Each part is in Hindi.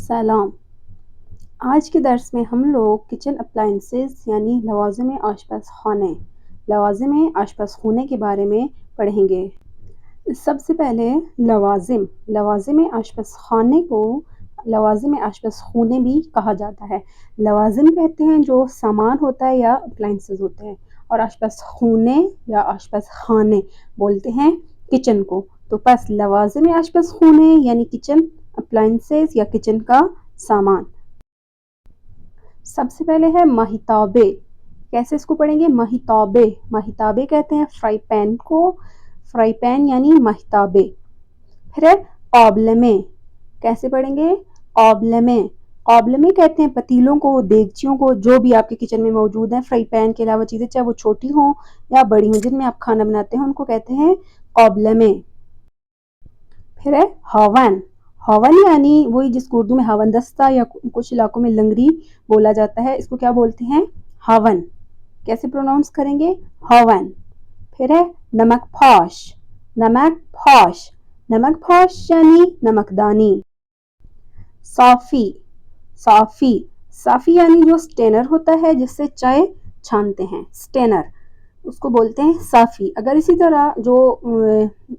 सलाम। आज के दर्स में हम लोग किचन अप्लाइंसेस यानी लवाज़िम आशपज़ख़ूने के बारे में पढ़ेंगे। सबसे पहले लवाज़िम आशपज़ख़ाने को लवाज़िम आशपज़ख़ूने भी कहा जाता है। लवाज़िम कहते हैं जो सामान होता है या अप्लाइंसेस होते हैं, और आशपज़ख़ूने या आशपज़ख़ाने बोलते हैं किचन को। तो बस लवाज़िम आशपज़ख़ूने यानी किचन अप्लाइंसेस या किचन का सामान। सबसे पहले है महिताबे। कैसे इसको पढ़ेंगे? महिताबे कहते हैं फ्राई पैन को, फ्राई पैन यानी महिताबे। फिर है क़ाबलमे। कैसे पढ़ेंगे? क़ाबलमे कहते हैं पतीलों को, देगचियों को, जो भी आपके किचन में मौजूद है फ्राई पैन के अलावा चीज़ें, चाहे वो छोटी हों या बड़ी हों, जिनमें आप खाना बनाते हैं उनको कहते हैं क़ाबलमे। फिर है हवन। हवन यानी वही जिसको उर्दू में हवनदस्ता या कुछ इलाकों में लंगरी बोला जाता है, इसको क्या बोलते हैं? हवन। कैसे प्रोनाउंस करेंगे? हवन। फिर है नमक फौश। नमक फौश यानी नमकदानी। साफ़ी यानी जो स्टेनर होता है जिससे चाय छानते हैं, स्टेनर, उसको बोलते हैं साफ़ी। अगर इसी तरह जो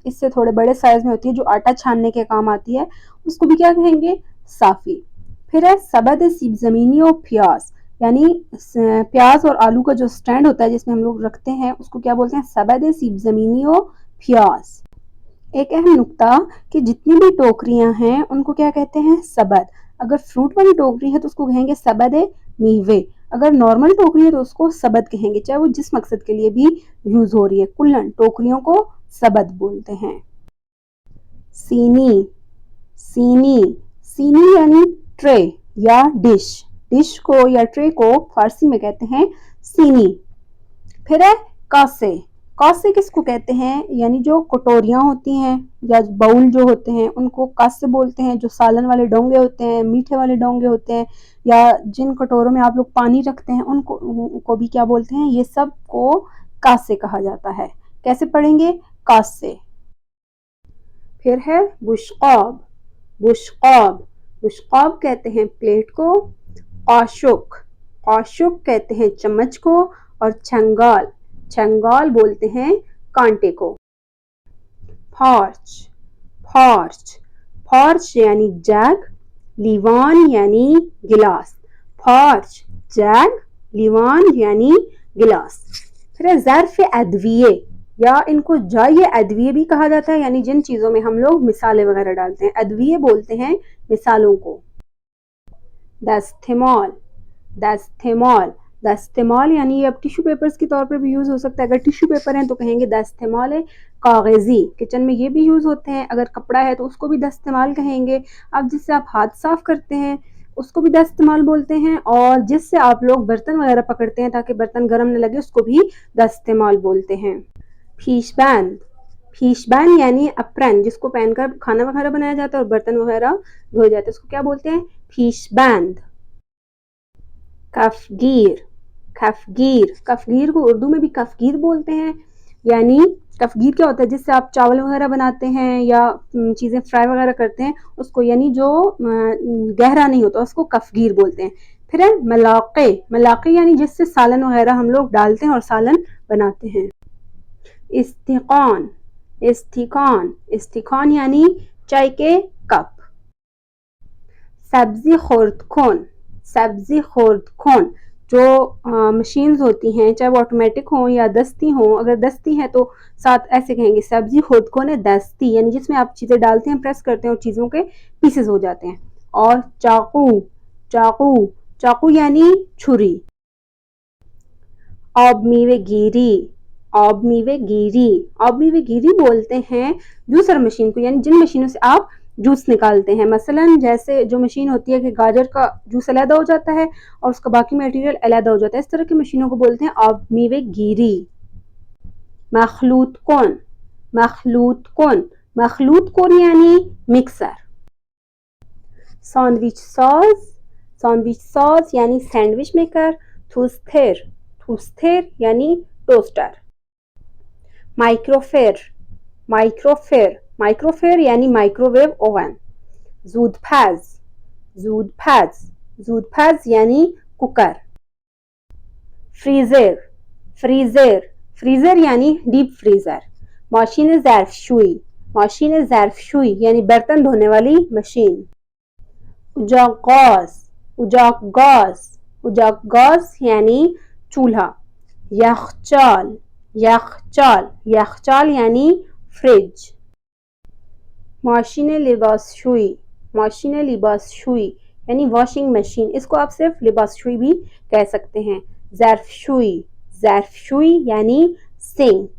इससे थोड़े बड़े साइज में होती है, जो आटा छानने के काम आती है, उसको भी क्या कहेंगे? साफ़ी। फिर है सबद सीब ज़मीनी और प्याज, यानी प्याज और आलू का जो स्टैंड होता है जिसमें हम लोग रखते हैं, उसको क्या बोलते हैं? सबद सीब ज़मीनी और प्याज। एक अहम नुक्ता कि जितनी भी टोकरियां हैं उनको क्या कहते हैं? सबद। अगर फ्रूट वाली टोकरी है तो उसको कहेंगे सबद मीवे। अगर नॉर्मल टोकरी है तो उसको सबद कहेंगे, चाहे वो जिस मकसद के लिए भी यूज हो रही है। कुल्लन टोकरियों को सबद बोलते हैं। सीनी यानी ट्रे या डिश को या ट्रे को फारसी में कहते हैं सीनी। फिर है कासे किसको कहते हैं? यानी जो कटोरियां होती हैं या बाउल जो होते हैं उनको कासे बोलते हैं। जो सालन वाले डोंगे होते हैं, मीठे वाले डोंगे होते हैं, या जिन कटोरों में आप लोग पानी रखते हैं उनको भी क्या बोलते हैं? ये सब को कासे कहा जाता है। कैसे पढ़ेंगे? कासे। फिर है बुशक़ाब कहते हैं प्लेट को। काशुक कहते हैं चम्मच को। और छंगाल बोलते हैं कांटे को। फॉर्च यानी जग, लीवान यानी गिलास। फॉर्च, जग, लीवान यानी गिलास। फिर ज़र्फ़ अदविये, या इनको जाय अदविये भी कहा जाता है, यानी जिन चीज़ों में हम लोग मिसालें वगैरह डालते हैं, अदविये बोलते हैं मिसालों को। दस्तमाल यानी अब टिश्यू पेपर्स के तौर पर भी यूज़ हो सकता है। अगर टिश्यू पेपर हैं तो कहेंगे दस्तमाल है। कागज़ी, किचन में ये भी यूज़ होते हैं। अगर कपड़ा है तो उसको भी दस्तमाल कहेंगे। अब जिससे आप हाथ साफ करते हैं उसको भी दस्तमाल बोलते हैं, और जिससे आप लोग बर्तन वगैरह पकड़ते हैं ताकि बर्तन गर्म न लगे, उसको भी दस्तमाल बोलते हैं। फीशबैन यानी अप्रन, जिसको पहनकर खाना वगैरह बनाया जाता है और बर्तन वगैरह धोए जाते हैं, उसको क्या बोलते हैं? फीशबैन। कफगीर को उर्दू में भी कफगीर बोलते हैं। यानी कफगीर क्या होता है? जिससे आप चावल वगैरह बनाते हैं या चीज़ें फ्राई वगैरह करते हैं उसको, यानी जो गहरा नहीं होता उसको कफगीर बोलते हैं। फिर है मलाक़े यानी जिससे सालन वगैरह हम लोग डालते हैं और सालन बनाते हैं। इस्तिकान यानी चाय के कप। सब्जी खुर्दखोन जो मशीन्स होती हैं, चाहे वो ऑटोमेटिक हों या दस्ती हों। अगर दस्ती है तो साथ ऐसे कहेंगे सब्जी खुर्दखोन दस्ती, यानी जिसमें आप चीज़ें डालते हैं, प्रेस करते हैं और चीज़ों के पीसेस हो जाते हैं। और चाकू यानी छुरी। आब मीवे गिरी बोलते हैं जूसर मशीन को, यानी जिन मशीनों से आप जूस निकालते हैं। मसलन जैसे जो मशीन होती है कि गाजर का जूस अलग हो जाता है और उसका बाकी मटेरियल अलग हो जाता है, इस तरह की मशीनों को बोलते हैं आब मीवे गिरी। मखलूत कौन यानी मिक्सर। सैंडविच सॉस यानी सैंडविच मेकर। थुस्थिर यानी टोस्टर। माइक्रोफेर यानी माइक्रोवेव ओवन। जूदफाज यानी कुकर। फ्रीजर फ्रीजर फ्रीजर यानी डीप फ्रीजर। माशीन ज़र्फ़शुई यानी बर्तन धोने वाली मशीन। उजाक गॉस यानी चूल्हा। यखचाल यानी फ्रिज। माशीन लिबासशुई यानी वॉशिंग मशीन, इसको आप सिर्फ लिबासशुई भी कह सकते हैं। ज़र्फ़शुई यानी सिंक।